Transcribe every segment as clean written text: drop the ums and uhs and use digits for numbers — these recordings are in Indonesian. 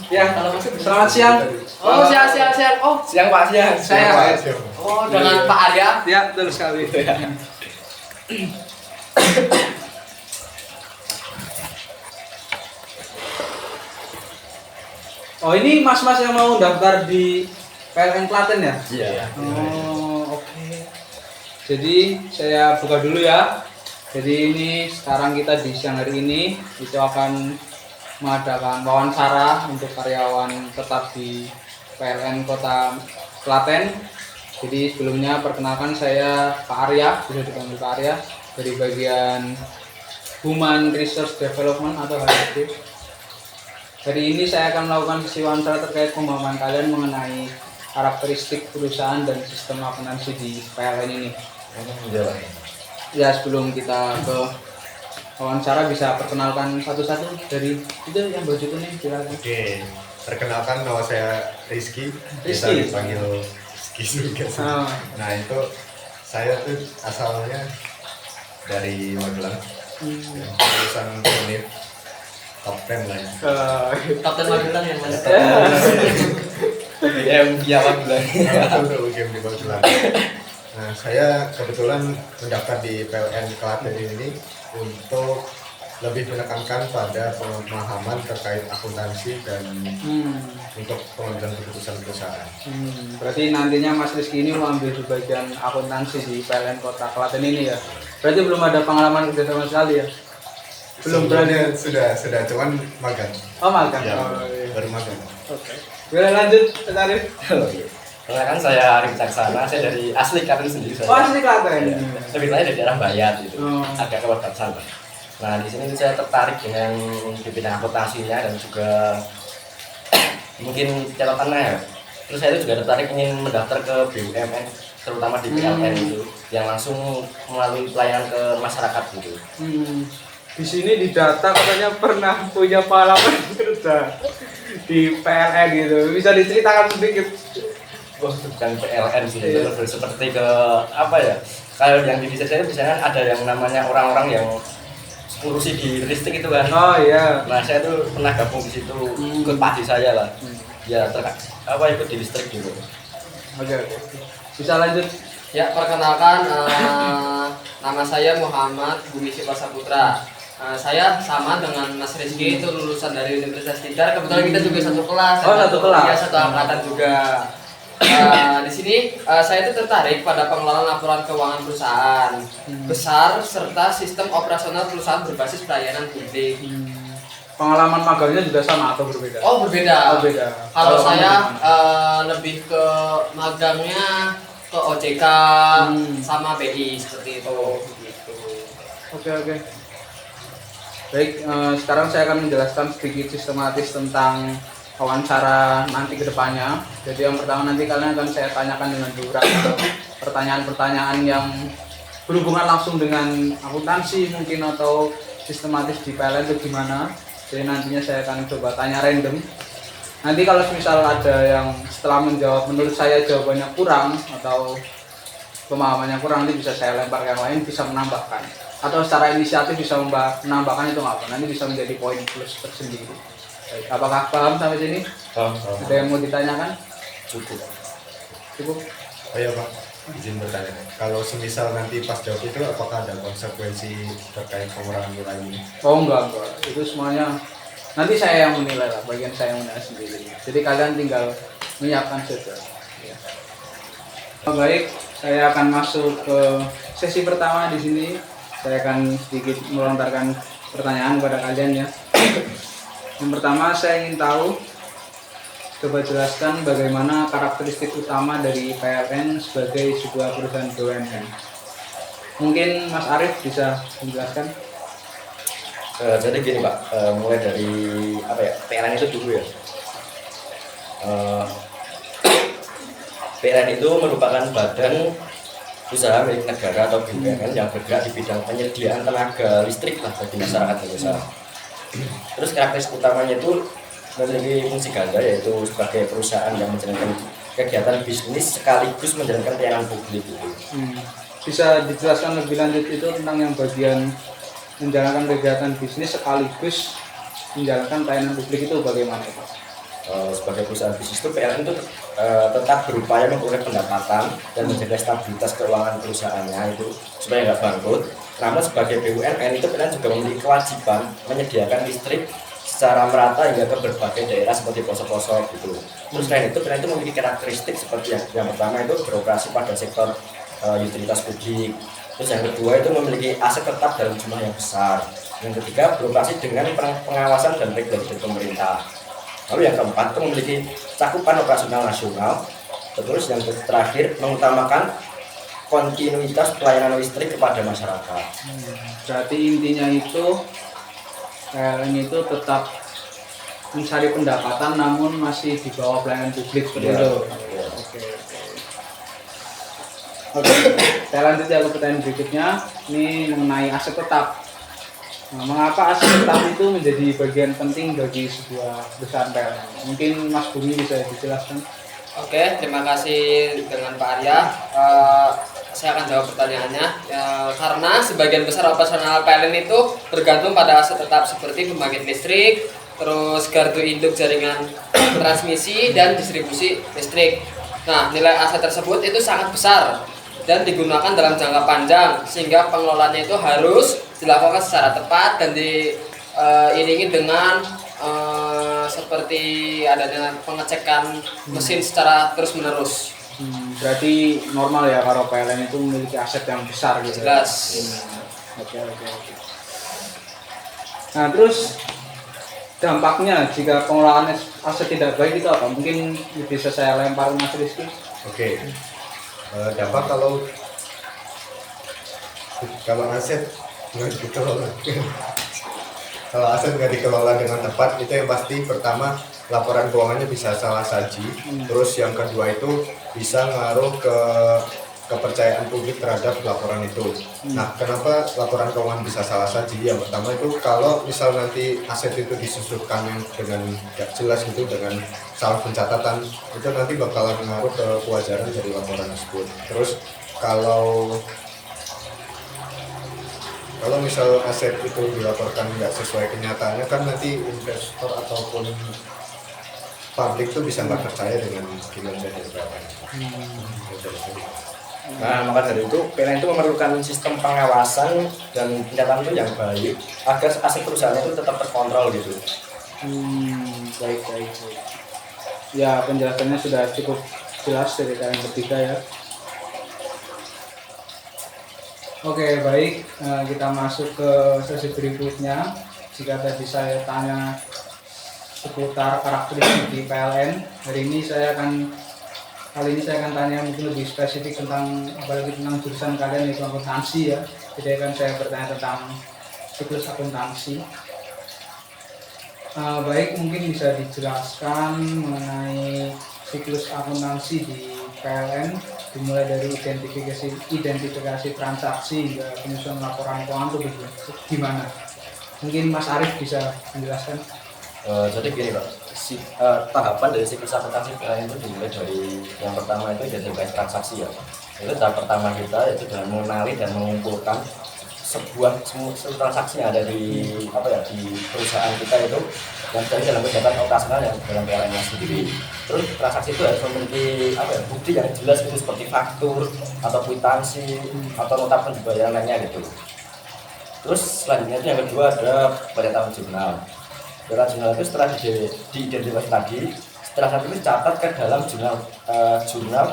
Ya, selamat siang. Oh, siang. Oh, Siang Pak, siang. saya. Oh, dengan Pak Arya. Ya, betul sekali. Oh, ini mas-mas yang mau daftar di PLN Klaten ya? Iya. Oh, oke. Jadi saya buka dulu ya. Jadi ini sekarang kita di siang hari ini itu akan mengadakan wawancara untuk karyawan tetap di PLN Kota Klaten. Jadi sebelumnya perkenalkan saya Pak Arya, bisa dipanggil Pak Arya dari bagian Human Resource Development atau HRD. Hari ini saya akan melakukan sesi wawancara terkait pemahaman kalian mengenai karakteristik perusahaan dan sistem akuntansi di PLN ini. Ya, sebelum kita ke wawancara bisa perkenalkan satu-satu dari itu yang baju kuning, silakan. Oke, perkenalkan nama saya Rizky. Biasa Rizky. dipanggil Rizky juga sih. Ah. Nah itu saya tuh asalnya dari Magelang, lulusan Unif top 10 lah ya. Kapten Magelang yang mana? Ya Magelang. Nah, itu game di Magelang. Nah saya kebetulan mendaftar di PLN Klaten ini untuk lebih menekankan pada pemahaman terkait akuntansi dan untuk pengambilan keputusan perusahaan. Berarti nantinya Mas Rizky ini mau ambil di bagian akuntansi di PLN Kota Klaten ini ya. Berarti belum ada pengalaman kerja sama sekali ya? Belum berani. Sudah cuman magang. Oh, magang. Ya, Oh, iya. baru magang. Oke. Boleh lanjut, Mas Arif? Kan saya Arif Caksana, saya dari asli Klaten sendiri. Oh, asli Klaten. Tapi saya dari daerah Bayat gitu, Oh. agak ke Batasan. Nah di sini saya tertarik dengan di bidang akuntansinya dan juga mungkin catatannya ya. Terus saya itu juga tertarik ingin mendaftar ke BUMN, terutama di PLN itu, yang langsung melalui pelayanan ke masyarakat gitu. Di sini di data katanya pernah punya pengalaman kerja di PLN gitu. Bisa diceritakan sedikit? Oh, itu bukan PLN sih, itu lebih seperti ke apa ya? Kalau yang di desa saya biasanya ada yang namanya orang-orang yang ngurusi di listrik itu kan. Oh iya. Nah saya tuh pernah gabung di situ, ikut padi saya lah. Ya ikut di listrik gitu. Oke. Bisa lanjut. Ya, perkenalkan nama saya Muhammad Bumi Sipa Saputra. Saya sama dengan Mas Rizky, itu lulusan dari Universitas Tidar. Kebetulan kita juga satu kelas. Oh, satu kelas. Ya, satu angkatan juga. Di sini saya itu tertarik pada pengelolaan laporan keuangan perusahaan besar serta sistem operasional perusahaan berbasis pelayanan publik. Pengalaman magangnya juga sama atau berbeda? Oh, berbeda. Oh, beda. Kalau saya kamu lebih ke magangnya ke OJK sama BI seperti itu. Gitu. Oke. Baik, sekarang saya akan menjelaskan sedikit sistematis tentang wawancara nanti ke depannya. Jadi yang pertama nanti kalian akan saya tanyakan dengan beberapa pertanyaan-pertanyaan yang berhubungan langsung dengan akuntansi mungkin atau sistematis di PLN itu gimana. Jadi nantinya saya akan coba tanya random. Nanti kalau misal ada yang setelah menjawab menurut saya jawabannya kurang atau pemahamannya kurang, nanti bisa saya lempar ke yang lain, bisa menambahkan. Atau secara inisiatif bisa menambahkan, itu nggak apa, nanti bisa menjadi poin plus tersendiri. Baik, apakah paham sampai sini? Ada yang mau ditanyakan? Cukup. Oh iya Pak, izin bertanya. Kalau semisal nanti pas jawab itu apakah ada konsekuensi terkait pengurangan nilai ini? Oh enggak. Itu semuanya nanti saya yang menilai lah, bagian saya yang menilai sendiri. Jadi kalian tinggal menyiapkan saja. Ya. Baik, saya akan masuk ke sesi pertama di sini. Saya akan sedikit melontarkan pertanyaan kepada kalian ya. Yang pertama saya ingin tahu, coba jelaskan bagaimana karakteristik utama dari PLN sebagai sebuah perusahaan BUMN. Mungkin Mas Arif bisa menjelaskan? Jadi gini Pak, mulai dari apa ya, PLN itu dulu ya. PLN itu merupakan badan usaha milik negara atau BUMN yang bergerak di bidang penyediaan tenaga listrik lah bagi masyarakat Indonesia. Terus karakteristik utamanya itu memiliki fungsi ganda, yaitu sebagai perusahaan yang menjalankan kegiatan bisnis sekaligus menjalankan pelayanan publik gitu. Bisa dijelaskan lebih lanjut itu tentang yang bagian menjalankan kegiatan bisnis sekaligus menjalankan pelayanan publik itu bagaimana Pak? Sebagai perusahaan bisnis itu PLN itu tetap berupaya memperoleh pendapatan dan menjaga stabilitas keuangan perusahaannya itu supaya nggak bangkrut. Namun sebagai BUMN itu PLN juga memiliki kewajiban menyediakan listrik secara merata hingga ke berbagai daerah seperti pelosok-pelosok gitu. Terus selain itu PLN itu memiliki karakteristik seperti yang pertama itu beroperasi pada sektor utilitas publik. Terus yang kedua itu memiliki aset tetap dalam jumlah yang besar. Yang ketiga beroperasi dengan pengawasan dan regulasi dari pemerintah. Lalu yang keempat itu memiliki cakupan operasional nasional. Terus yang terakhir mengutamakan kontinuitas pelayanan listrik kepada masyarakat. Berarti intinya itu PLN itu tetap mencari pendapatan namun masih di bawah pelayanan publik seperti Ya, itu. ya. Oke, saya lanjut ya ke pertanyaan berikutnya. Ini mengenai aset tetap. Nah, mengapa aset tetap itu menjadi bagian penting bagi sebuah perusahaan PLN? Mungkin Mas Bumi bisa dijelaskan. Oke, terima kasih dengan Pak Arya. Saya akan jawab pertanyaannya. Karena sebagian besar operasional PLN itu bergantung pada aset tetap seperti pembangkit listrik, terus gardu induk jaringan transmisi dan distribusi listrik. Nah, nilai aset tersebut itu sangat besar dan digunakan dalam jangka panjang sehingga pengelolaannya itu harus dilakukan secara tepat dan diiringi dengan seperti adanya pengecekan mesin secara terus-menerus. Berarti normal ya kalau PLN itu memiliki aset yang besar gitu. Jelas. Oke. Nah, terus dampaknya jika pengelolaan aset tidak baik itu apa? Mungkin bisa saya lempar Mas Rizky. Oke. Dampak kalau aset nggak dikelola kalau aset nggak dikelola dengan tepat, itu yang pasti pertama laporan keuangannya bisa salah saji. Terus yang kedua itu bisa ngaruh ke kepercayaan publik terhadap laporan itu. Nah, kenapa laporan keuangan bisa salah saji? Yang pertama itu kalau misal nanti aset itu disusutkan dengan tidak jelas gitu, dengan salah pencatatan, itu nanti bakalan ngaruh ke kewajaran dari laporan tersebut. Terus kalau misal aset itu dilaporkan nggak sesuai kenyataannya, kan nanti investor ataupun publik tuh bisa nggak percaya dengan kinerja dari PLN. Nah, maka dari itu PLN itu memerlukan sistem pengawasan dan pencataan itu yang baik agar aset perusahaan itu tetap terkontrol gitu. Baik. Ya, penjelasannya sudah cukup jelas dari kalian bertiga ya. Oke, baik. Kita masuk ke sesi berikutnya. Jika tadi saya tanya seputar karakteristik di PLN, kali ini saya akan tanya mungkin lebih spesifik tentang jurusan kalian, yaitu akuntansi ya. Jadi akan saya bertanya tentang siklus akuntansi. Baik, mungkin bisa dijelaskan mengenai siklus akuntansi di PLN, dimulai dari identifikasi transaksi hingga penyusunan laporan keuangan itu gimana? Mungkin Mas Arief bisa menjelaskan. Jadi gini Pak, tahapan dari siklus akuntansi PLN itu dimulai dari yang pertama itu identifikasi transaksi ya Pak. Itu tahap pertama kita itu dengan mengenali dan mengumpulkan semua transaksi yang ada di di perusahaan kita itu yang terjadi dalam kegiatan operasional yang dalam PLN sendiri. Terus transaksi itu harus memiliki bukti yang jelas itu seperti faktur atau kwitansi atau nota pembayaran lainnya gitu. Terus selanjutnya itu yang kedua ada penetapan jurnal. Penetapan jurnal itu setelah diidentifikasi tadi, setelah itu dicatat ke dalam jurnal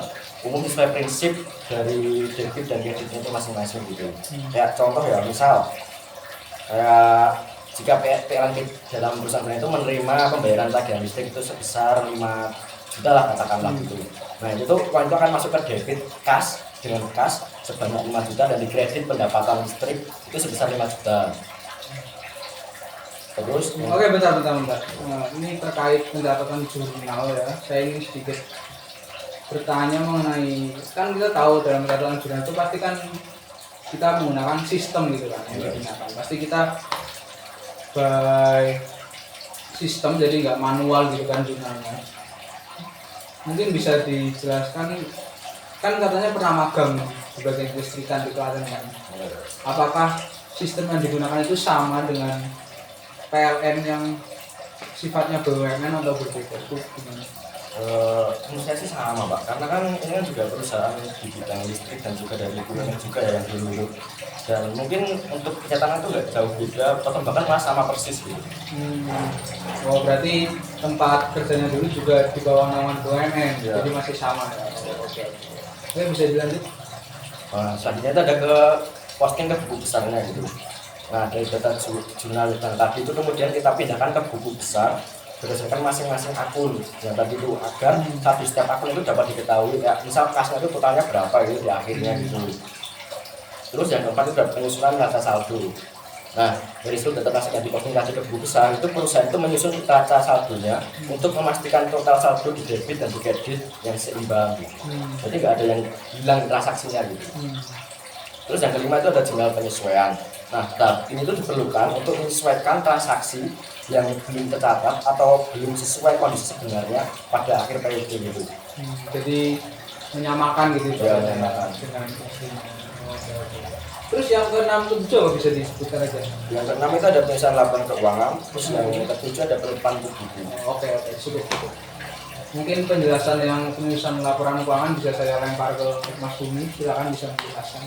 umum sesuai prinsip dari debit dan kreditnya itu masing-masing gitu. Kayak contoh ya, misal kayak jika PLN dalam perusahaan PLN itu menerima pembayaran tagihan listrik itu sebesar 5 juta lah katakanlah gitu. Nah itu uang itu akan masuk ke debit kas dengan kas sebanyak 5 juta dan di kredit pendapatan listrik itu sebesar 5 juta. Terus Oke, bentar. Ini terkait pendapatan jurnal ya. Saya ingin sedikit bertanya mengenai, kan kita tahu dalam pendapatan jurnal itu pasti kan kita menggunakan sistem gitu kan yang digunakan. Pasti kita by sistem, jadi nggak manual gitu kan jurnalnya. Mungkin bisa dijelaskan, kan katanya pernah magang di bagian listrikan di Klaten kan. Apakah sistem yang digunakan itu sama dengan PLN yang sifatnya BUMN atau berbeda itu gimana? Menurut saya sih sama Pak, karena kan ini kan juga perusahaan di bidang listrik dan juga dari lingkungan juga ya yang dulu, dan mungkin untuk kenyataannya itu nggak jauh beda atau bahkan malah sama persis gitu. Oh berarti tempat kerjanya dulu juga di bawah naungan BUMN, Ya. jadi masih sama ya. Oke. Oke bisa dilanjut? Selanjutnya itu ada ke posting ke buku besarnya gitu. Nah dari data jurnal yang tadi itu kemudian kita pindahkan ke buku besar berdasarkan masing-masing akun yang tadi itu, agar di setiap akun itu dapat diketahui ya, misal kasnya itu totalnya berapa gitu di akhirnya gitu. Terus yang keempat itu ada penyusunan neraca saldo. Nah dari situ data yang diposting tadi ke buku besar itu perusahaan itu menyusun neraca saldonya untuk memastikan total saldo di debit dan di kredit yang seimbang gitu. Jadi nggak ada yang hilang transaksinya gitu. Terus yang kelima itu ada jurnal penyesuaian. Nah, ini itu diperlukan untuk menyesuaikan transaksi yang belum tercatat atau belum sesuai kondisi sebenarnya pada akhir periode itu. Jadi menyamakan gitu Ya, dengan menyamakan. aslinya. Oke. Terus yang ke-6 itu coba bisa disebutkan aja. Yang keenam itu ada penyelesaian laporan keuangan, terus yang ketujuh ada penutupan buku. Oke, cukup. Mungkin penjelasan yang penyusunan laporan keuangan bisa saya lempar ke Mas Bumi, silakan bisa menjelaskan.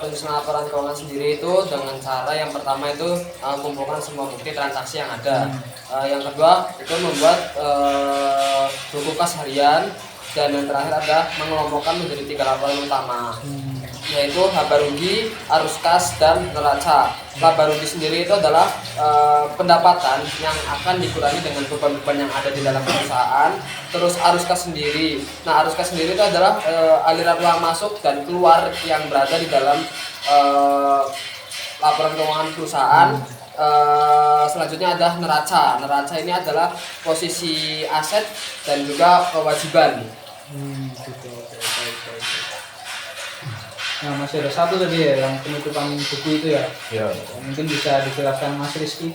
Penyusunan laporan keuangan sendiri itu dengan cara yang pertama itu mengumpulkan semua bukti transaksi yang ada. Yang kedua itu membuat buku kas harian, dan yang terakhir ada mengelompokkan menjadi 3 laporan utama, yaitu laba rugi, arus kas, dan neraca. Laba rugi sendiri itu adalah pendapatan yang akan dikurangi dengan beban-beban yang ada di dalam perusahaan. Terus arus kas sendiri, nah arus kas sendiri itu adalah aliran uang masuk dan keluar yang berada di dalam laporan keuangan perusahaan. Selanjutnya ada neraca. Neraca ini adalah posisi aset dan juga kewajiban. Gitu. Baik. Nah, masih ada satu tadi ya, yang penutupan buku itu ya. Ya. Mungkin bisa dijelaskan Mas Rizky.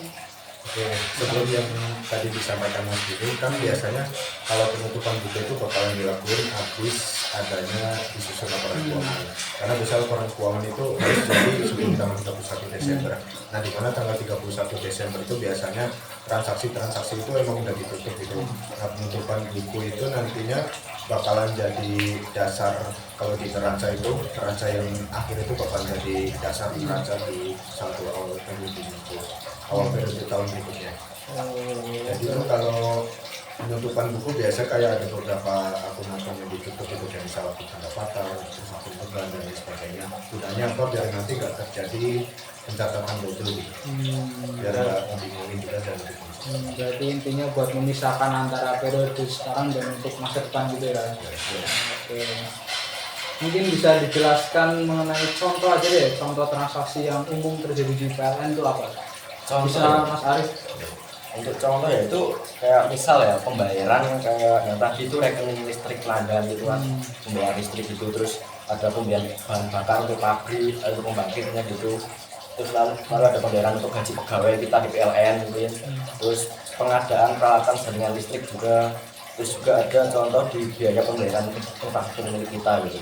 Oke, sebelum yang tadi disampaikan Mas Budi, kan biasanya kalau penutupan buku itu bakalan dilakukan habis adanya disusun laporan keuangan. Karena biasanya laporan keuangan itu harus jadi sebelum tanggal 31 Desember. Nah, di mana tanggal 31 Desember itu biasanya transaksi-transaksi itu emang udah ditutup gitu. Nah, penutupan buku itu nantinya bakalan jadi dasar, kalau di neraca itu, neraca yang akhir itu bakal jadi dasar neraca di satu awal periode itu, awal periode tahun berikutnya. Jadi itu kalau penutupan buku biasa kayak ada beberapa akun-akun yang ditutup itu, kayak misalnya akun pendapatan, terus akun beban dan lain sebagainya. Gunanya apa? Biar nanti nggak terjadi pencatatan double gitu. Biar nggak membingungin juga dan lebih Berarti intinya buat memisahkan antara periode sekarang dan untuk masa depan gitu ya. Oke. Mungkin bisa dijelaskan mengenai contoh aja deh, contoh transaksi yang umum terjadi di PLN itu apa? Bisa Mas Arif? Untuk contoh ya itu kayak misal ya pembayaran kayak yang tadi itu rekening listrik pelanggan gitu kan, pembayaran listrik itu, terus ada pembayaran bahan bakar untuk pabrik, untuk pembangkitnya gitu, terus lalu ada pembayaran untuk gaji pegawai kita di PLN gitu ya, terus pengadaan peralatan jaringan listrik juga, terus juga ada contoh di biaya pembayaran infrastruktur milik kita gitu.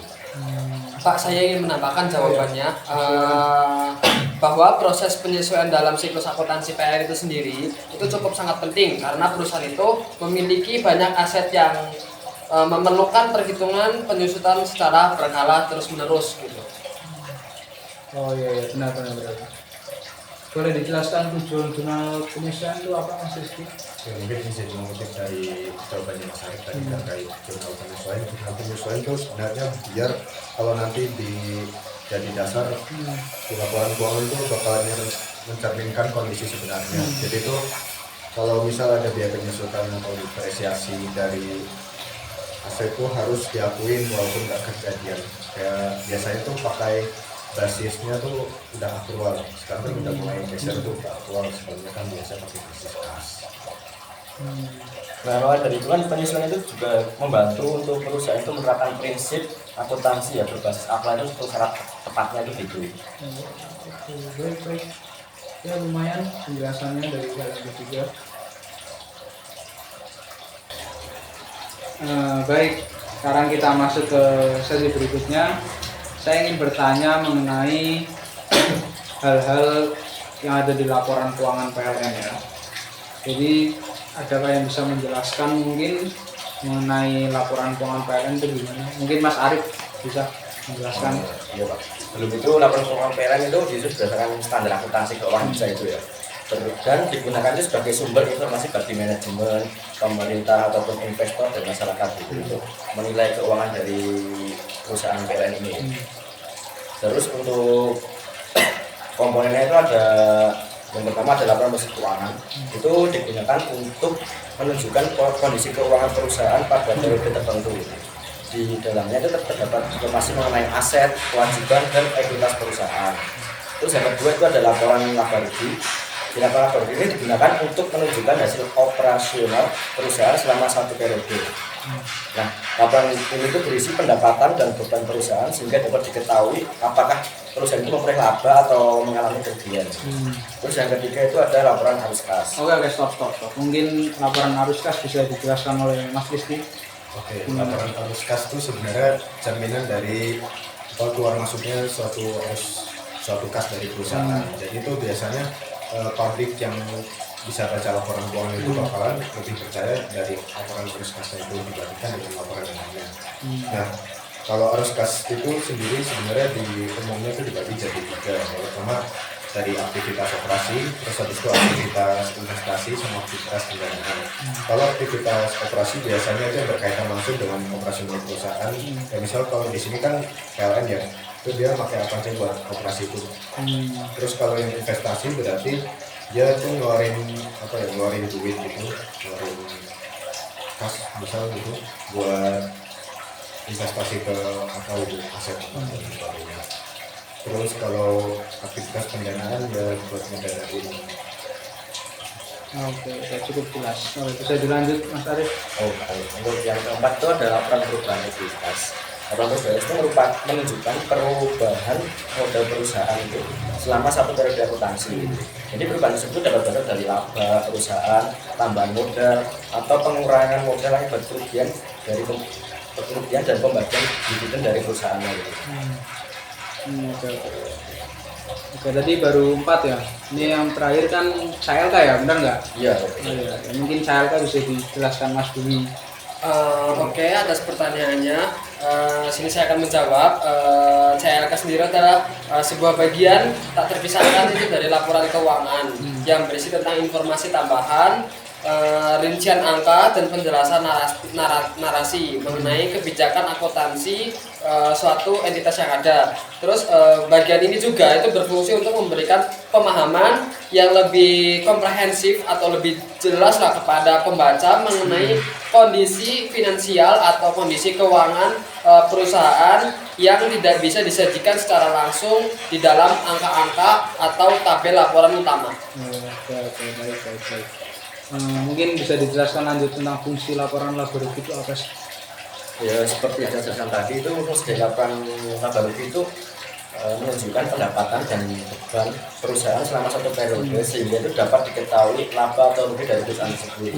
Pak, saya ingin menambahkan jawabannya bahwa proses penyesuaian dalam siklus akuntansi PLN itu sendiri itu cukup sangat penting, karena perusahaan itu memiliki banyak aset yang memerlukan perhitungan penyusutan secara berkala terus menerus gitu. Oh iya, benar. Boleh dijelaskan tujuan jurnal penyesuaian itu apa Mas Rizky? Ya, mungkin bisa mengutip dari jawabannya Mas Arif tadi terkait jurnal penyesuaian. Jurnal penyesuaian itu sebenarnya biar kalau nanti jadi dasar di laporan keuangan itu bakalan mencerminkan kondisi sebenarnya. Jadi itu kalau misal ada biaya penyesuaian atau depresiasi dari aset itu harus diakuin walaupun nggak kejadian. Kayak biasanya tuh pakai basisnya tuh udah aktual, sekarang udah mulai geser tuh ke aktual, sebelumnya kan biasa pakai basis kas. Nah, maka dari itu kan penyesuaian itu juga membantu untuk perusahaan itu menerapkan prinsip akuntansi ya berbasis aktual itu untuk syarat tepatnya itu gitu. Baik. Ya lumayan penjelasannya dari kalian bertiga. Baik, sekarang kita masuk ke sesi berikutnya. Saya ingin bertanya mengenai hal-hal yang ada di laporan keuangan PLN ya. Jadi adakah yang bisa menjelaskan mungkin mengenai laporan keuangan PLN itu gimana? Mungkin Mas Arif bisa menjelaskan. Iya Pak. Belum itu laporan keuangan PLN itu diisusun berdasarkan standar akuntansi keuangan bisa itu ya. Dan digunakan itu sebagai sumber informasi bagi manajemen, pemerintah ataupun investor dan masyarakat gitu, untuk menilai keuangan dari perusahaan PLN ini. Terus untuk komponennya itu ada, yang pertama adalah laporan posisi keuangan. Itu digunakan untuk menunjukkan kondisi keuangan perusahaan pada periode tertentu. Di dalamnya itu terdapat informasi mengenai aset, kewajiban, dan ekuitas perusahaan. Terus yang kedua itu ada laporan laba rugi. Di laporan laba rugi ini digunakan untuk menunjukkan hasil operasional perusahaan selama satu periode. Nah, laporan ini itu berisi pendapatan dan beban perusahaan sehingga dapat diketahui apakah perusahaan itu memperoleh laba atau mengalami kerugian. Terus yang ketiga itu ada laporan arus kas. Oke, stop. Mungkin laporan arus kas bisa dijelaskan oleh Mas Rizky. Oke, laporan arus kas itu sebenarnya cerminan dari keluar masuknya suatu kas dari perusahaan. Jadi itu biasanya pabrik yang bisa baca laporan keuangan itu bakalan lebih percaya dari laporan arus kasnya itu dibandingkan dengan laporan yang lainnya. Nah, kalau arus kas itu sendiri sebenarnya di umumnya itu dibagi jadi tiga. Yang pertama dari aktivitas operasi, terus habis itu aktivitas investasi sama aktivitas pendanaan. Kalau aktivitas operasi biasanya itu yang berkaitan langsung dengan operasional perusahaan. Ya misal kalau di sini kan PLN ya, itu dia pakai apa aja buat operasi itu. Terus kalau yang investasi berarti dia tuh ngeluarin duit gitu, ngeluarin kas misal gitu buat investasi ke apa itu aset dan sebagainya. Terus kalau aktivitas pendanaan ya buat ngedanain. Oke, cukup jelas. Bisa dilanjut Mas Arif. Untuk yang keempat itu ada laporan perubahan ekuitas. Laporan perubahan itu menunjukkan perubahan modal perusahaan itu selama satu periode akuntansi. Jadi perubahan tersebut dapat berasal dari laba perusahaan, tambahan modal, atau pengurangan modal akibat kerugian dan pembagian dividen dari perusahaannya. Gitu. Oke, tadi baru 4 ya. Ini yang terakhir kan CLK ya, benar nggak? Iya. Mungkin CLK bisa dijelaskan Mas Bumi. Oke, atas pertanyaannya, sini saya akan menjawab. CLK sendiri adalah sebuah bagian tak terpisahkan itu dari laporan keuangan yang berisi tentang informasi tambahan, rincian angka dan penjelasan narasi mengenai kebijakan akuntansi suatu entitas yang ada. Terus bagian ini juga itu berfungsi untuk memberikan pemahaman yang lebih komprehensif atau lebih jelas lah kepada pembaca mengenai kondisi finansial atau kondisi keuangan perusahaan yang tidak bisa disajikan secara langsung di dalam angka-angka atau tabel laporan utama. Baik. Mungkin bisa dijelaskan lanjut tentang fungsi laporan laba rugi itu apa sih? Ya seperti yang saya jelaskan tadi, itu fungsi dari laporan laba rugi itu menunjukkan pendapatan dan beban perusahaan selama satu periode sehingga itu dapat diketahui laba atau rugi dari perusahaan tersebut.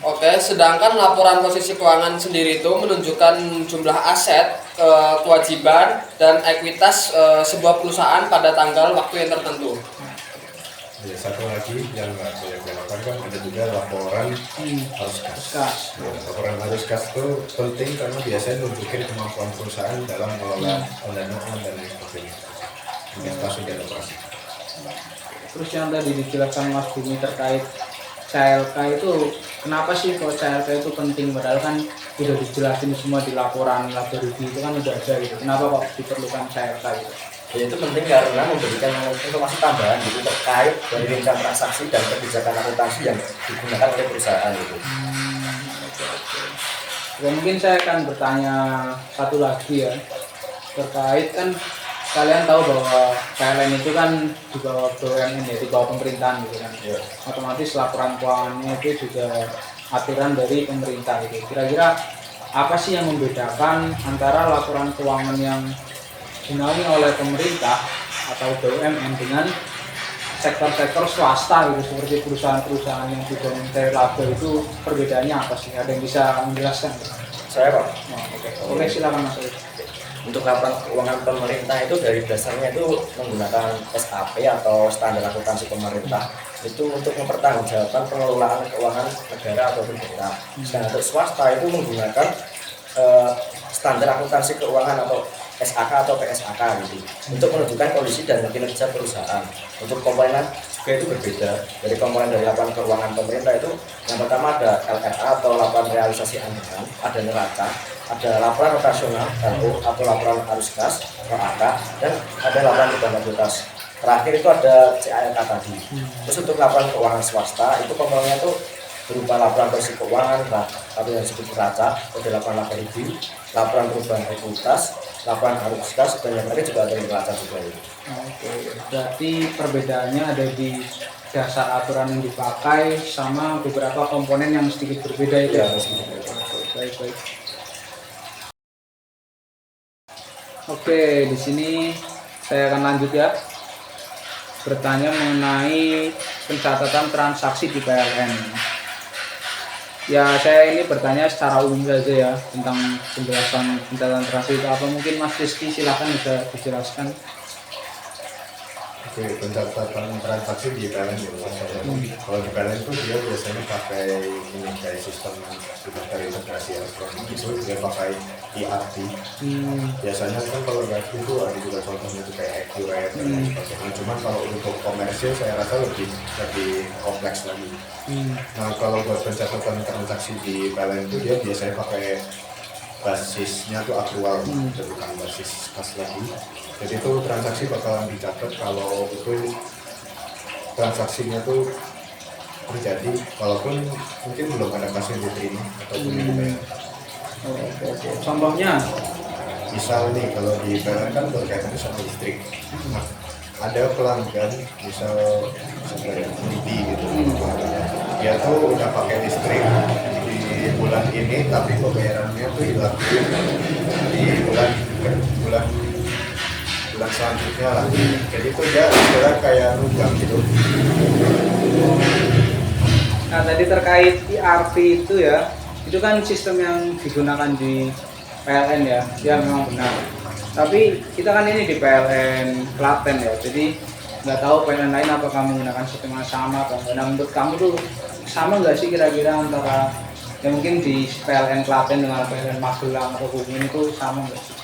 Oke, sedangkan laporan posisi keuangan sendiri itu menunjukkan jumlah aset, kewajiban, dan ekuitas sebuah perusahaan pada tanggal waktu yang tertentu. Ya, satu lagi yang nggak saya lakukan kan ada juga laporan arus kas. Ya, laporan arus kas itu penting karena biasanya nunjukin kemampuan perusahaan dalam mengelola pendanaan dan lain sebagainya, investasi dan operasi. Terus yang tadi dijelaskan Mas Bumi terkait CLK itu, kenapa sih kok CLK itu penting? Padahal kan sudah dijelasin semua di laporan laba rugi itu kan udah ada gitu. Kenapa kok diperlukan CLK itu? Ya, itu penting karena memberikan informasi tambahan gitu terkait dari rincian transaksi dan kebijakan akuntansi yang digunakan oleh perusahaan gitu. Ya, mungkin saya akan bertanya satu lagi ya, terkait kan kalian tahu bahwa PLN itu kan di bawah BUMN ya, di bawah pemerintahan gitu kan. Ya. Otomatis laporan keuangannya itu juga aturan dari pemerintah gitu. Kira-kira apa sih yang membedakan antara laporan keuangan yang dinaungi oleh pemerintah atau BUMN dengan sektor-sektor swasta gitu, seperti perusahaan-perusahaan yang tidak mencari laba itu perbedaannya apa sih? Ada yang bisa menjelaskan? Saya Pak. Oke, silakan Mas. Untuk laporan keuangan pemerintah itu dari dasarnya itu menggunakan SAP atau standar akuntansi pemerintah, itu untuk mempertanggungjawabkan pengelolaan keuangan negara ataupun daerah. Sedangkan untuk swasta itu menggunakan standar akuntansi keuangan atau SAK atau PSAK gitu, untuk menunjukkan kondisi dan kinerja perusahaan. Untuk komponen juga itu berbeda. Dari komponen dari laporan keuangan pemerintah itu yang pertama ada LRA atau laporan realisasi anggaran, ada neraca, ada laporan operasional LO atau laporan arus kas (LAK), dan ada laporan perubahan likuiditas. Terakhir itu ada CALK tadi. Terus untuk laporan keuangan swasta itu komponennya itu berupa laporan bersih keuangan atau yang disebut neraca, ada laporan laba rugi, laporan perubahan likuiditas, laporan arus kas, dan yang terakhir juga ada neraca juga itu. Oke, berarti perbedaannya ada di dasar aturan yang dipakai sama beberapa komponen yang sedikit berbeda itu. Ya, Baik. Oke, di sini saya akan lanjut ya. Bertanya mengenai pencatatan transaksi di PLN. Ya, saya ini bertanya secara umum saja ya tentang penjelasan pencatatan transaksi itu apa. Mungkin Mas Rizky silakan bisa dijelaskan. Oke, pencatatan transaksi di PLN ya. Kalau di PLN itu dia biasanya pakai ini kayak sistem sudah terintegrasi elektronik itu dia pakai ERP. Biasanya kan kalau ERP itu ada juga contohnya itu kayak Accurate dan lain sebagainya. Cuman kalau untuk komersil saya rasa lebih kompleks lagi. Nah kalau buat pencatatan transaksi di PLN itu dia biasanya pakai basisnya tuh aktual, bukan basis kas lagi. Jadi itu transaksi bakalan dicatat kalau itu transaksinya tuh terjadi walaupun mungkin belum ada kas yang diterima ataupun dibayar. Oke. Contohnya Misal nih kalau di PLN kan berkaitan sama listrik. Nah, ada pelanggan misal sebagai peneliti gitu, dia tuh udah pakai listrik di bulan ini tapi pembayarannya tuh hilang di bulan selanjutnya lah. Jadi tuh dia istilah kayak runggang gitu. Nah, tadi terkait ERP itu ya, itu kan sistem yang digunakan di PLN ya, ya memang benar. Tapi kita kan ini di PLN Klaten ya, jadi nggak tahu PLN lain apakah menggunakan sistem yang sama atau enggak. Nah, menurut kamu tuh sama nggak sih kira-kira antara ya mungkin di PLN Klaten dengan PLN Magelang atau Kebumen itu sama nggak sih?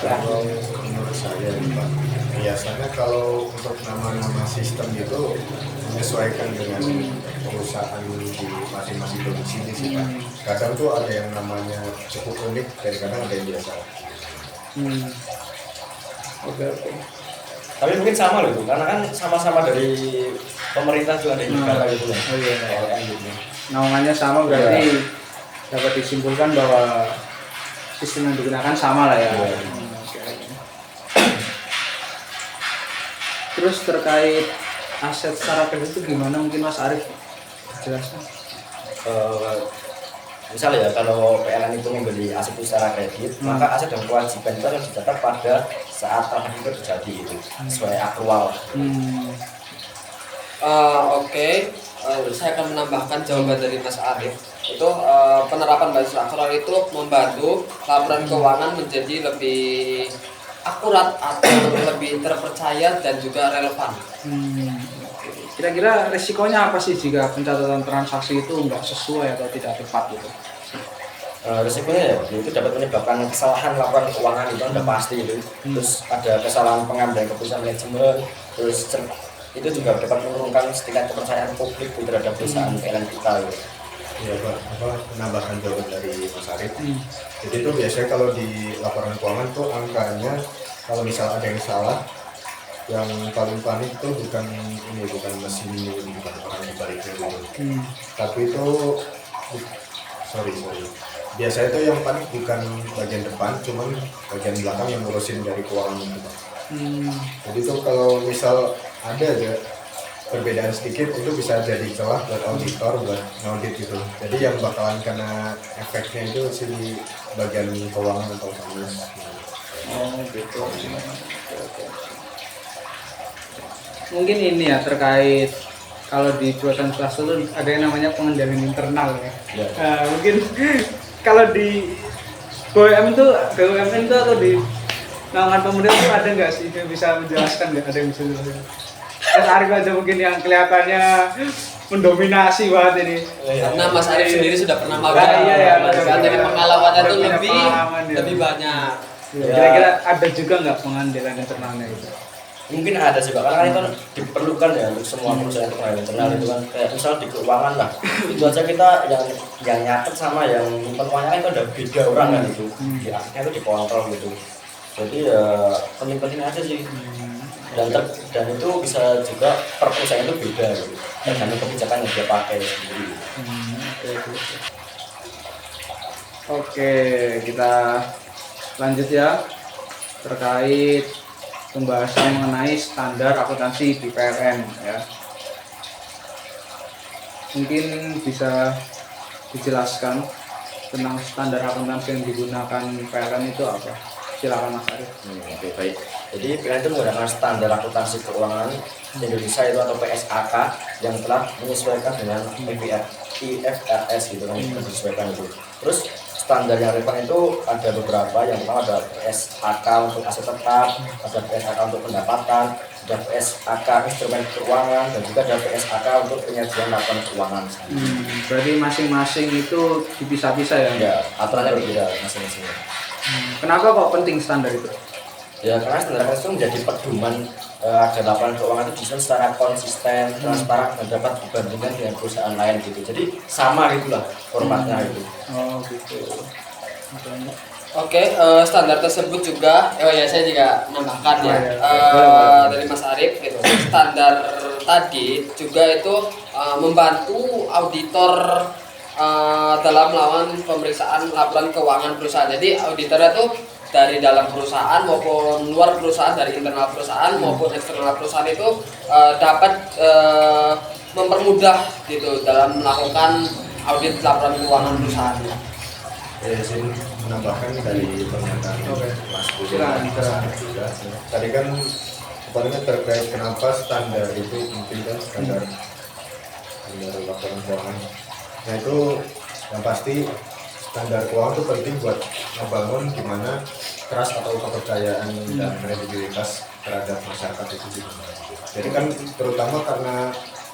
Kalau menurut saya Pak, biasanya kalau untuk nama-nama sistem itu menyesuaikan dengan perusahaan di masing-masing produksi ini sih Pak. Kadang tuh ada yang namanya cukup unik dan kadang ada yang biasa. Oke. Tapi mungkin sama loh itu, karena kan sama-sama dari pemerintah juga ada negara gitu ya. Oh iya. PLN gitu. Namanya sama berarti dapat disimpulkan bahwa sistem yang digunakan sama lah ya. Iya. Terus terkait aset secara kredit itu gimana, mungkin Mas Arief jelaskan? Misalnya ya kalau PLN itu membeli aset itu secara kredit, maka aset dan kewajiban itu akan dicatat pada saat transaksi itu terjadi itu sesuai aktual. Oke, saya akan menambahkan jawaban dari Mas Arief. Itu penerapan basis aktual itu membantu laporan keuangan menjadi lebih akurat atau lebih terpercaya dan juga relevan. Kira-kira resikonya apa sih jika pencatatan transaksi itu nggak sesuai atau tidak tepat gitu? Risikonya ya itu dapat menyebabkan kesalahan laporan keuangan itu udah pasti itu. Terus ada kesalahan pengambilan keputusan manajemen, terus itu juga dapat menurunkan tingkat kepercayaan publik terhadap perusahaan PLN kita gitu. Iya Pak, menambahkan jawaban dari Mas Arief. Jadi itu biasanya kalau di laporan keuangan tuh angkanya kalau misal ada yang salah, yang paling panik itu bukan mesin ini, bukan orang di baliknya gitu. Tapi itu sorry. Biasanya itu yang panik bukan bagian depan, cuman bagian belakang yang ngurusin dari keuangan itu Pak. Jadi itu kalau misal ada aja perbedaan sedikit itu bisa jadi celah buat auditor, buat audit gitu. Jadi yang bakalan kena efeknya itu si bagian keuangan atau finance. Oh gitu. Mungkin ini ya terkait kalau di perusahaan swasta itu ada yang namanya pengendalian internal ya. Mungkin kalau di BUMN itu atau di naungan pemerintah itu ada nggak sih yang bisa menjelaskan, nggak ada yang bisa menjelaskan? Mas Arif aja mungkin yang kelihatannya mendominasi banget ini. Karena Mas Arif sendiri sudah pernah Iya, magang. iya, Jadi pengalamannya itu Punya lebih pengalaman, ya. lebih banyak. Kira-kira ada juga nggak pengandilan internalnya itu? Mungkin ada sih Pak, karena kan itu diperlukan ya untuk semua perusahaan untuk pengadaan internal itu kan kayak misal di keuangan lah itu aja kita yang nyatet sama yang nyimpen uangnya kan itu ada beda orang kan itu di akhirnya itu dikontrol gitu, jadi ya penting-penting aja sih dan itu bisa juga per perusahaan itu beda gitu tergantung kebijakan yang dia pakai sendiri. Oke, kita lanjut ya terkait pembahasan mengenai standar akuntansi di PLN ya. Mungkin bisa dijelaskan tentang standar akuntansi yang digunakan PLN itu apa? Silakan Mas Arif. Oke, baik. Jadi PLN itu menggunakan standar akuntansi keuangan Indonesia itu atau PSAK yang telah menyesuaikan dengan IFRS gitu kan, menyesuaikan itu. Terus standar yang relevan itu ada beberapa, yang pertama ada PSAK untuk aset tetap, ada PSAK untuk pendapatan, ada PSAK instrumen keuangan, dan juga ada PSAK untuk penyajian laporan keuangan. Berarti masing-masing itu dipisah-pisah ya? Ya, aturannya berbeda masing-masing. Kenapa kok penting standar itu? Ya karena standar itu menjadi pedoman agar laporan keuangan itu disusun secara konsisten, transparan, dan dapat dibandingkan dengan perusahaan lain gitu. Jadi sama gitulah formatnya itu. Oh gitu. Oke, standar tersebut juga, ya saya juga menambahkan ya, dari Mas Arif itu standar tadi juga itu membantu auditor dalam melakukan pemeriksaan laporan keuangan perusahaan. Jadi auditor itu dari dalam perusahaan maupun luar perusahaan, dari internal perusahaan maupun eksternal perusahaan itu dapat mempermudah gitu dalam melakukan audit laporan keuangan perusahaannya. Saya menambahkan dari pernyataan Mas Budi juga. Tadi kan pertanyaan terkait kenapa standar itu penting kan, standar laporan keuangan. Nah itu yang pasti standar keuangan itu penting buat membangun gimana trust atau kepercayaan dan kredibilitas terhadap masyarakat itu juga. Jadi kan terutama karena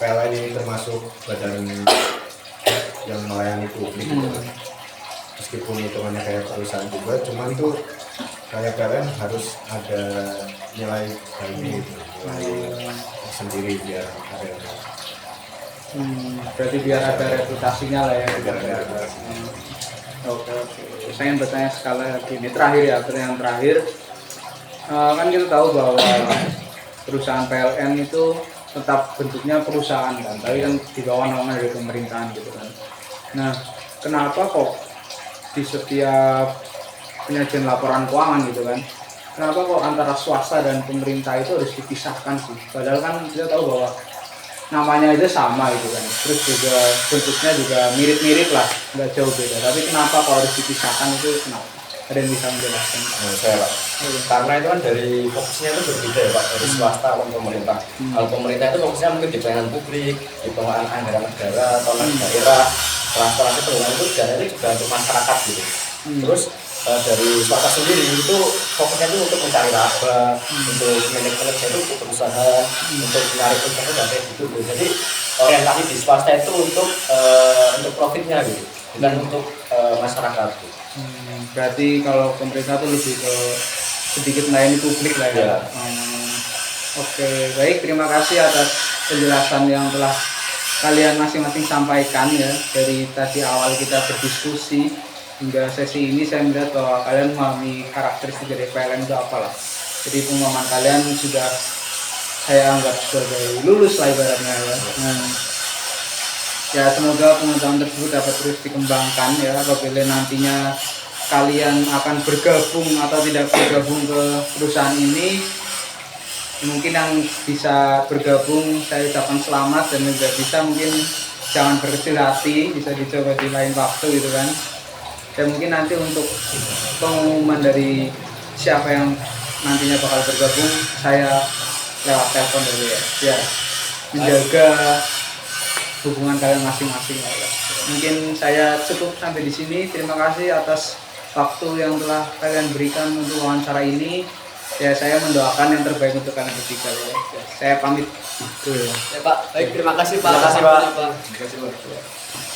PLN ini termasuk badan yang melayani publik gitu kan. Meskipun hitungannya kayak perusahaan juga, cuman tuh kayak PLN harus ada nilai value gitu, nilai sendiri biar ada. Berarti biar ada reputasinya lah ya. Oke. Saya ingin bertanya sekali lagi, ini terakhir ya, pertanyaan terakhir. Kan kita tahu bahwa perusahaan PLN itu tetap bentuknya perusahaan kan, tapi kan di bawah naungan dari pemerintahan gitu kan. Nah, kenapa kok di setiap penyajian laporan keuangan gitu kan, kenapa kok antara swasta dan pemerintah itu harus dipisahkan sih? Padahal kan kita tahu bahwa namanya aja sama gitu kan, terus juga bentuknya juga mirip-mirip lah, nggak jauh beda. Tapi kenapa kok harus dipisahkan itu kenapa? Ada yang bisa menjelaskan? Saya Pak, karena itu kan dari fokusnya itu berbeda ya Pak, dari swasta maupun pemerintah. Kalau pemerintah itu fokusnya mungkin di pelayanan publik, di pengelolaan anggaran negara atau daerah, transparansi penggunaan itu dana ini juga untuk masyarakat gitu. Terus dari swasta sendiri itu fokusnya itu untuk mencari laba, untuk manajemen itu untuk perusahaan, untuk menarik investasi dan kayak gitu. Jadi orientasi di swasta itu untuk profitnya gitu, bukan untuk masyarakat. Gitu. Berarti kalau pemerintah itu lebih ke sedikit melayani publik lah ya. Oke, baik, terima kasih atas penjelasan yang telah kalian masing-masing sampaikan ya. Dari tadi awal kita berdiskusi hingga sesi ini saya melihat bahwa kalian memahami karakteristik dari PLN itu apalah. Jadi pemahaman kalian sudah saya anggap sebagai lulus lah ibaratnya ya. Ya semoga pengetahuan tersebut dapat terus dikembangkan ya apabila nantinya kalian akan bergabung atau tidak bergabung ke perusahaan ini. Mungkin yang bisa bergabung saya ucapkan selamat, dan yang tidak bisa mungkin jangan berkecil hati, bisa dicoba di lain waktu gitu kan. Dan mungkin nanti untuk pengumuman dari siapa yang nantinya bakal bergabung saya lewat telepon dulu ya, biar menjaga hubungan kalian masing-masing ya. Mungkin saya cukup sampai di sini. Terima kasih atas waktu yang telah kalian berikan untuk wawancara ini. Ya saya mendoakan yang terbaik untuk kalian bertiga ya. Saya pamit dulu ya. Ya Pak, baik terima kasih Pak. Terima kasih, Pak. Pak. Terima kasih Pak.